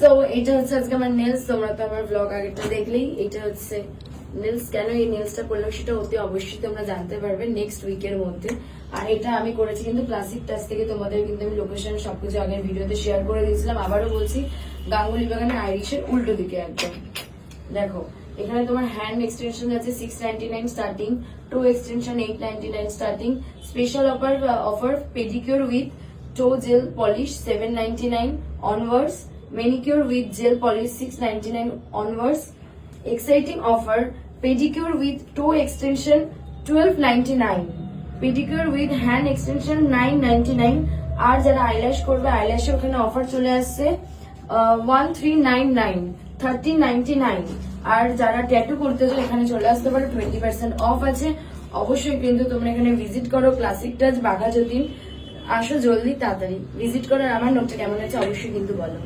So এটা হচ্ছে আজকে আমার নেলস। তোমরা তো আমার ব্লগ আগেরটা দেখলেই। এটা হচ্ছে নেলস। কেন এই নেলসটা করলাম সেটা অতি অবশ্যই তোমরা জানতে পারবে নেক্সট উইকের মধ্যে। আর এটা আমি করেছি কিন্তু ক্লাসিক টাচ থেকে। তোমাদের কিন্তু আমি লোকেশন সবকিছু আগের ভিডিওতে শেয়ার করে দিয়েছিলাম। আবারও বলছি, গাঙ্গুলি বাগানের আইরিশের উল্টো দিকে একদম। দেখো এখানে তোমার হ্যান্ড এক্সটেনশন আছে 699 starting, to extension 899 starting. Special offer pedicure with to jail polish 799 onwards, manicure with gel polish 699 onwards. Exciting offer, pedicure with toe extension 1299, pedicure with hand extension 999. আর যারা আইল্যাশ করবে আইল্যাশে ওখানে অফার চলে আসছে 1399 1399। আর যারা tattoo করতে চাও এখানে চলে আসতে পারো, 20% অফ আছে। অবশ্যই কিন্তু তোমরা এখানে ভিজিট করো, ক্লাসিক টাচ বাঘা যতীন। আসো জলদি তাড়াতাড়ি ভিজিট করো। আর আমার নোটটা কেমন আছে অবশ্যই কিন্তু বলো।